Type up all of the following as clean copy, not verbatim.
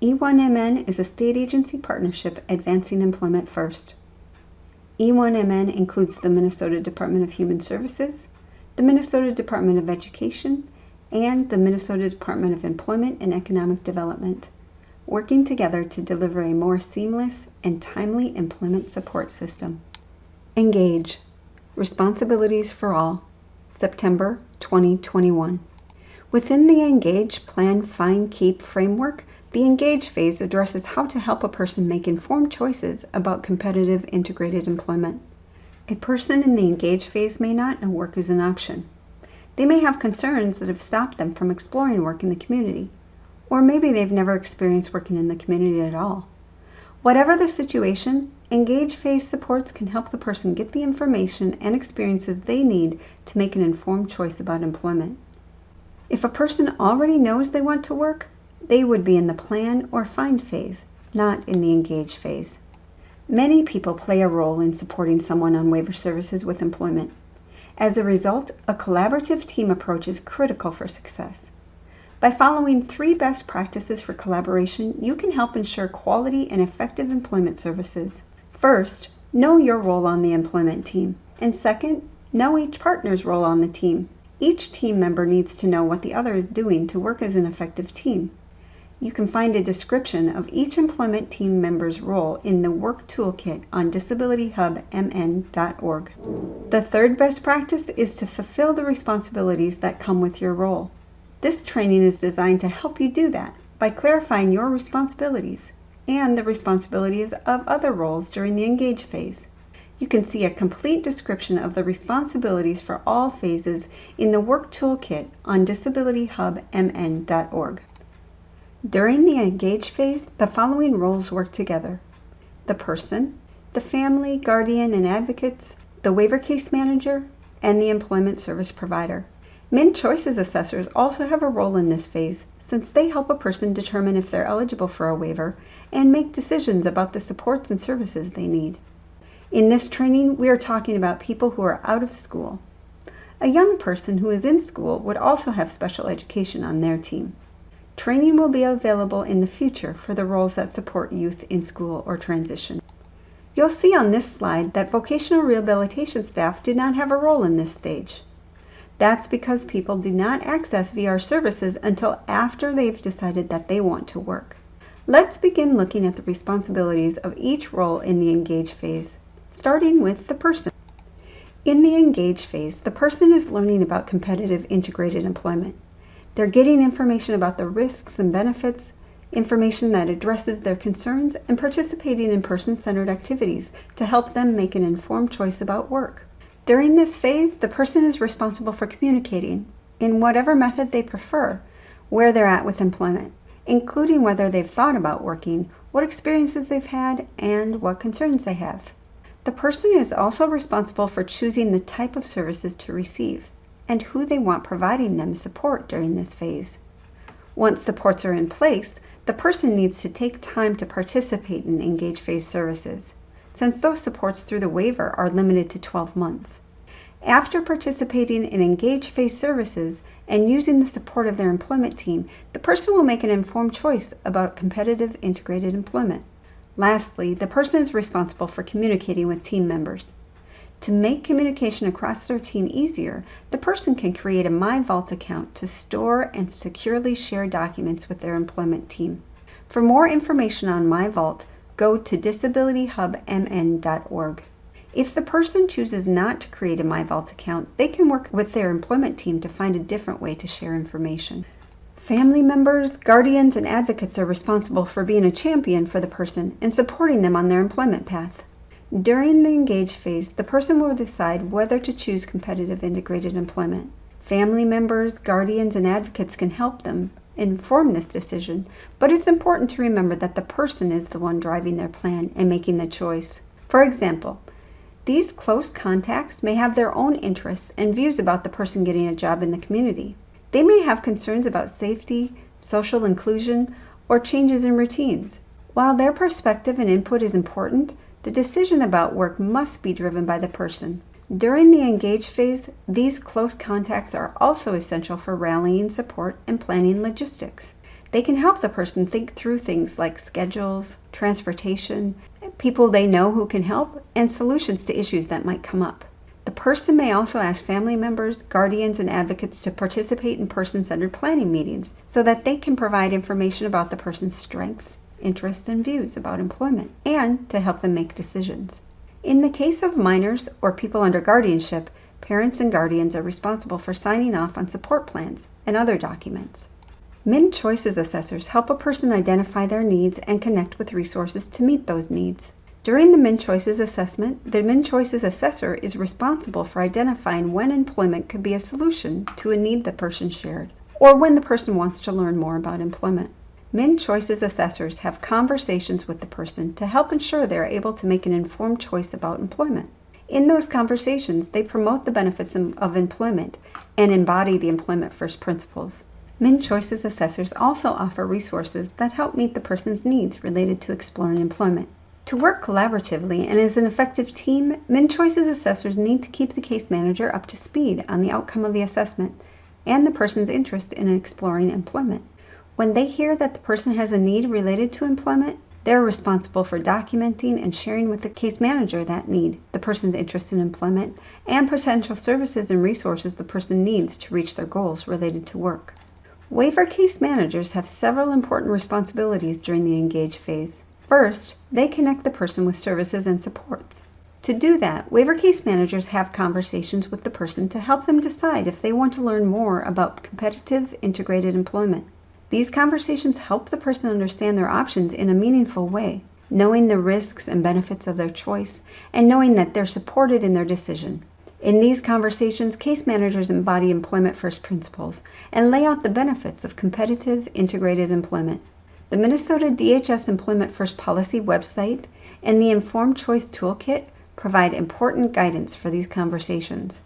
E1MN is a state agency partnership advancing employment first. E1MN includes the Minnesota Department of Human Services, the Minnesota Department of Education, and the Minnesota Department of Employment and Economic Development, working together to deliver a more seamless and timely employment support system. Engage. Responsibilities for All, September 2021. Within the Engage Plan, Find, Keep framework, the Engage phase addresses how to help a person make informed choices about competitive integrated employment. A person in the Engage phase may not know work is an option. They may have concerns that have stopped them from exploring work in the community, or maybe they've never experienced working in the community at all. Whatever the situation, Engage phase supports can help the person get the information and experiences they need to make an informed choice about employment. If a person already knows they want to work, they would be in the Plan or Find phase, not in the Engage phase. Many people play a role in supporting someone on waiver services with employment. As a result, a collaborative team approach is critical for success. By following 3 best practices for collaboration, you can help ensure quality and effective employment services. First, know your role on the employment team. And second, know each partner's role on the team. Each team member needs to know what the other is doing to work as an effective team. You can find a description of each employment team member's role in the Work Toolkit on disabilityhubmn.org. The third best practice is to fulfill the responsibilities that come with your role. This training is designed to help you do that by clarifying your responsibilities and the responsibilities of other roles during the Engage phase. You can see a complete description of the responsibilities for all phases in the Work Toolkit on disabilityhubmn.org. During the Engage phase, the following roles work together: the person, the family, guardian, and advocates, the waiver case manager, and the employment service provider. Min Choices assessors also have a role in this phase, since they help a person determine if they're eligible for a waiver and make decisions about the supports and services they need. In this training, we are talking about people who are out of school. A young person who is in school would also have special education on their team. Training will be available in the future for the roles that support youth in school or transition. You'll see on this slide that vocational rehabilitation staff do not have a role in this stage. That's because people do not access VR services until after they've decided that they want to work. Let's begin looking at the responsibilities of each role in the Engage phase, starting with the person. In the Engage phase, the person is learning about competitive integrated employment. They're getting information about the risks and benefits, information that addresses their concerns, and participating in person-centered activities to help them make an informed choice about work. During this phase, the person is responsible for communicating, in whatever method they prefer, where they're at with employment, including whether they've thought about working, what experiences they've had, and what concerns they have. The person is also responsible for choosing the type of services to receive and who they want providing them support during this phase. Once supports are in place, the person needs to take time to participate in Engage phase services, since those supports through the waiver are limited to 12 months. After participating in Engage phase services and using the support of their employment team, the person will make an informed choice about competitive integrated employment. Lastly, the person is responsible for communicating with team members. To make communication across their team easier, the person can create a MyVault account to store and securely share documents with their employment team. For more information on MyVault, go to disabilityhubmn.org. If the person chooses not to create a MyVault account, they can work with their employment team to find a different way to share information. Family members, guardians, and advocates are responsible for being a champion for the person and supporting them on their employment path. During the Engage phase, the person will decide whether to choose competitive integrated employment. Family members, guardians, and advocates can help them inform this decision, but it's important to remember that the person is the one driving their plan and making the choice. For example, these close contacts may have their own interests and views about the person getting a job in the community. They may have concerns about safety, social inclusion, or changes in routines. While their perspective and input is important, the decision about work must be driven by the person. During the Engage phase, these close contacts are also essential for rallying support and planning logistics. They can help the person think through things like schedules, transportation, people they know who can help, and solutions to issues that might come up. The person may also ask family members, guardians, and advocates to participate in person-centered planning meetings so that they can provide information about the person's strengths, interests, and views about employment, and to help them make decisions. In the case of minors or people under guardianship, parents and guardians are responsible for signing off on support plans and other documents. MnChoices assessors help a person identify their needs and connect with resources to meet those needs. During the MnChoices assessment, the MnChoices assessor is responsible for identifying when employment could be a solution to a need the person shared, or when the person wants to learn more about employment. MnChoices assessors have conversations with the person to help ensure they are able to make an informed choice about employment. In those conversations, they promote the benefits of employment and embody the Employment First principles. MnChoices assessors also offer resources that help meet the person's needs related to exploring employment. To work collaboratively and as an effective team, MnChoices assessors need to keep the case manager up to speed on the outcome of the assessment and the person's interest in exploring employment. When they hear that the person has a need related to employment, they're responsible for documenting and sharing with the case manager that need, the person's interest in employment, and potential services and resources the person needs to reach their goals related to work. Waiver case managers have several important responsibilities during the engage phase. First, they connect the person with services and supports. To do that, waiver case managers have conversations with the person to help them decide if they want to learn more about competitive integrated employment. These conversations help the person understand their options in a meaningful way, knowing the risks and benefits of their choice, and knowing that they're supported in their decision. In these conversations, case managers embody Employment First principles and lay out the benefits of competitive integrated employment. The Minnesota DHS Employment First Policy website and the Informed Choice Toolkit provide important guidance for these conversations.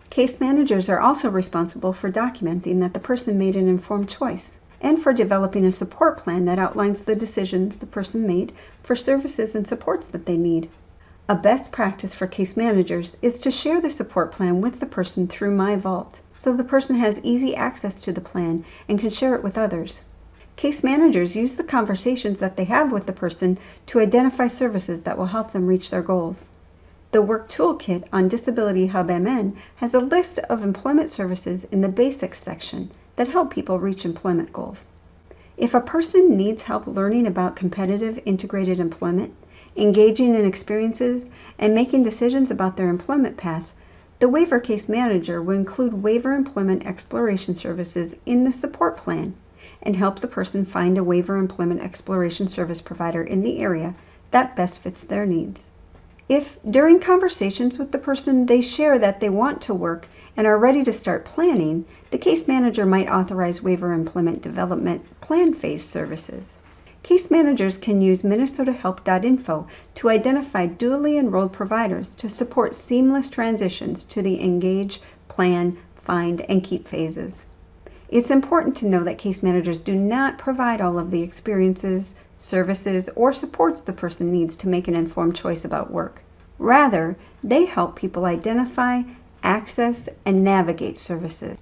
Case managers are also responsible for documenting that the person made an informed choice and for developing a support plan that outlines the decisions the person made for services and supports that they need. A best practice for case managers is to share the support plan with the person through MyVault, so the person has easy access to the plan and can share it with others. Case managers use the conversations that they have with the person to identify services that will help them reach their goals. The Work Toolkit on Disability Hub MN has a list of employment services in the Basics section that help people reach employment goals. If a person needs help learning about competitive integrated employment, engaging in experiences, and making decisions about their employment path, the waiver case manager will include waiver employment exploration services in the support plan and help the person find a waiver employment exploration service provider in the area that best fits their needs. If during conversations with the person they share that they want to work and are ready to start planning, the case manager might authorize waiver employment development plan phase services. Case managers can use minnesotahelp.info to identify dually enrolled providers to support seamless transitions to the engage, plan, find, and keep phases. It's important to know that case managers do not provide all of the experiences, services, or supports the person needs to make an informed choice about work. Rather, they help people identify, access, and navigate services.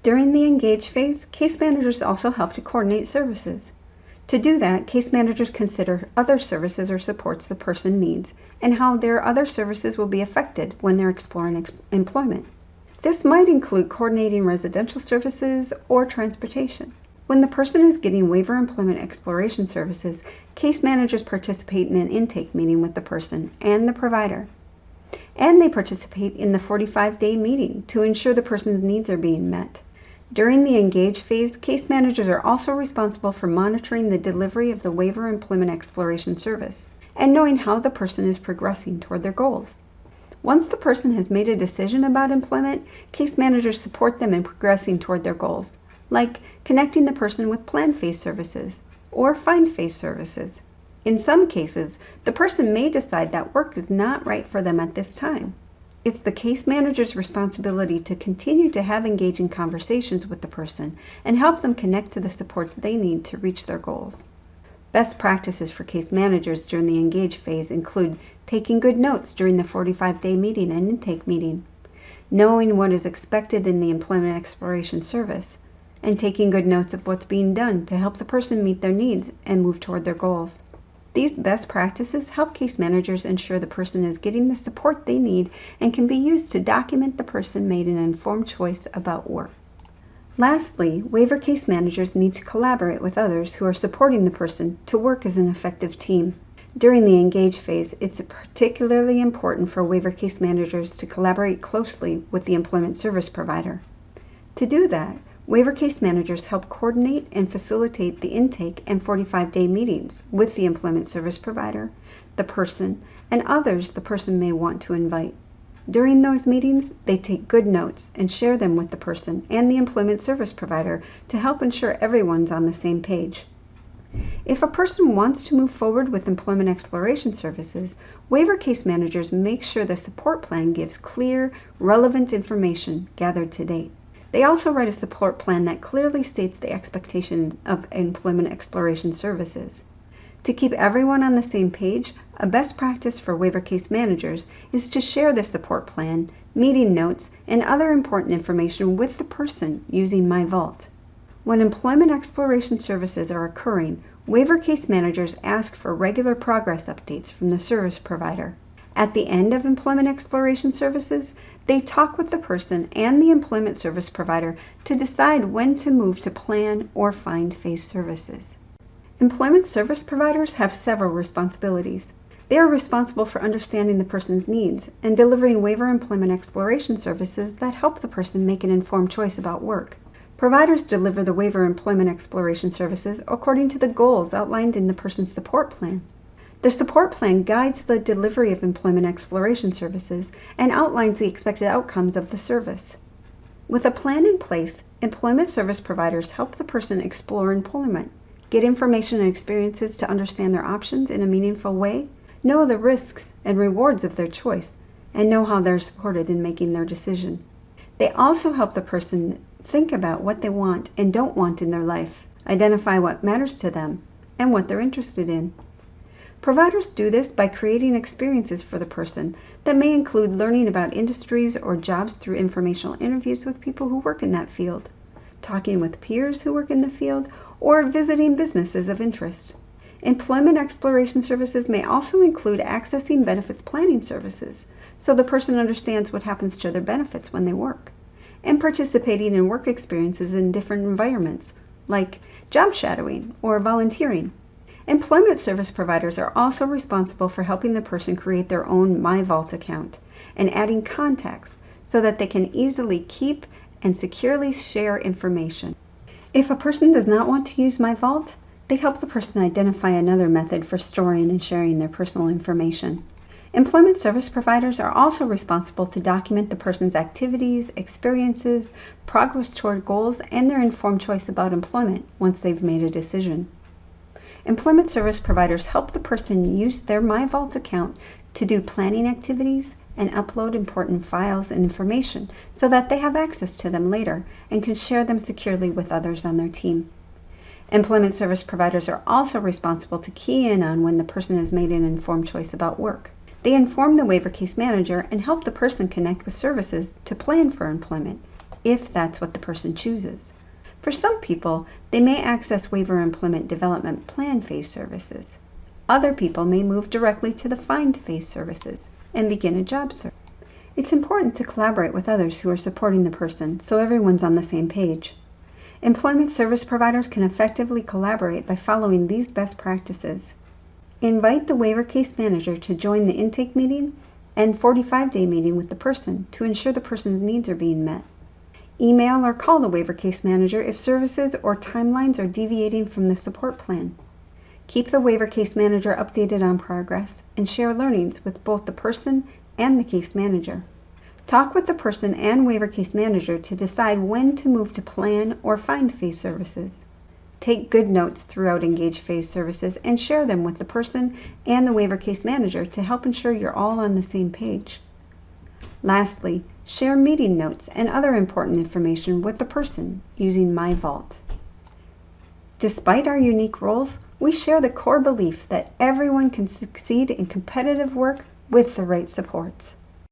During the engage phase, case managers also help to coordinate services. To do that, case managers consider other services or supports the person needs and how their other services will be affected when they're exploring employment. This might include coordinating residential services or transportation. When the person is getting waiver employment exploration services, case managers participate in an intake meeting with the person and the provider. And they participate in the 45-day meeting to ensure the person's needs are being met. During the engage phase, case managers are also responsible for monitoring the delivery of the waiver employment exploration service and knowing how the person is progressing toward their goals. Once the person has made a decision about employment, case managers support them in progressing toward their goals, like connecting the person with plan phase services or find phase services. In some cases, the person may decide that work is not right for them at this time. It's the case manager's responsibility to continue to have engaging conversations with the person and help them connect to the supports they need to reach their goals. Best practices for case managers during the engage phase include taking good notes during the 45-day meeting and intake meeting, knowing what is expected in the employment exploration service, and taking good notes of what's being done to help the person meet their needs and move toward their goals. These best practices help case managers ensure the person is getting the support they need and can be used to document the person made an informed choice about work. Lastly, waiver case managers need to collaborate with others who are supporting the person to work as an effective team. During the engage phase, it's particularly important for waiver case managers to collaborate closely with the employment service provider. To do that, waiver case managers help coordinate and facilitate the intake and 45-day meetings with the employment service provider, the person, and others the person may want to invite. During those meetings, they take good notes and share them with the person and the employment service provider to help ensure everyone's on the same page. If a person wants to move forward with employment exploration services, waiver case managers make sure the support plan gives clear, relevant information gathered to date. They also write a support plan that clearly states the expectations of employment exploration services. To keep everyone on the same page, a best practice for waiver case managers is to share the support plan, meeting notes, and other important information with the person using MyVault. When employment exploration services are occurring, waiver case managers ask for regular progress updates from the service provider. At the end of employment exploration services, they talk with the person and the employment service provider to decide when to move to plan or find phase services. Employment service providers have several responsibilities. They are responsible for understanding the person's needs and delivering waiver employment exploration services that help the person make an informed choice about work. Providers deliver the waiver employment exploration services according to the goals outlined in the person's support plan. The support plan guides the delivery of employment exploration services and outlines the expected outcomes of the service. With a plan in place, employment service providers help the person explore employment, get information and experiences to understand their options in a meaningful way, know the risks and rewards of their choice, and know how they're supported in making their decision. They also help the person think about what they want and don't want in their life, identify what matters to them, and what they're interested in. Providers do this by creating experiences for the person that may include learning about industries or jobs through informational interviews with people who work in that field, talking with peers who work in the field, or visiting businesses of interest. Employment exploration services may also include accessing benefits planning services, so the person understands what happens to their benefits when they work, and participating in work experiences in different environments, like job shadowing or volunteering. Employment service providers are also responsible for helping the person create their own MyVault account and adding contacts so that they can easily keep and securely share information. If a person does not want to use MyVault, they help the person identify another method for storing and sharing their personal information. Employment service providers are also responsible to document the person's activities, experiences, progress toward goals, and their informed choice about employment once they've made a decision. Employment service providers help the person use their MyVault account to do planning activities and upload important files and information so that they have access to them later and can share them securely with others on their team. Employment service providers are also responsible to key in on when the person has made an informed choice about work. They inform the waiver case manager and help the person connect with services to plan for employment, if that's what the person chooses. For some people, they may access waiver employment development plan phase services. Other people may move directly to the find phase services and begin a job search. It's important to collaborate with others who are supporting the person so everyone's on the same page. Employment service providers can effectively collaborate by following these best practices. Invite the waiver case manager to join the intake meeting and 45-day meeting with the person to ensure the person's needs are being met. Email or call the waiver case manager if services or timelines are deviating from the support plan. Keep the waiver case manager updated on progress and share learnings with both the person and the case manager. Talk with the person and waiver case manager to decide when to move to plan or find phase services. Take good notes throughout engage phase services and share them with the person and the waiver case manager to help ensure you're all on the same page. Lastly, share meeting notes and other important information with the person using MyVault. Despite our unique roles, we share the core belief that everyone can succeed in competitive work with the right supports.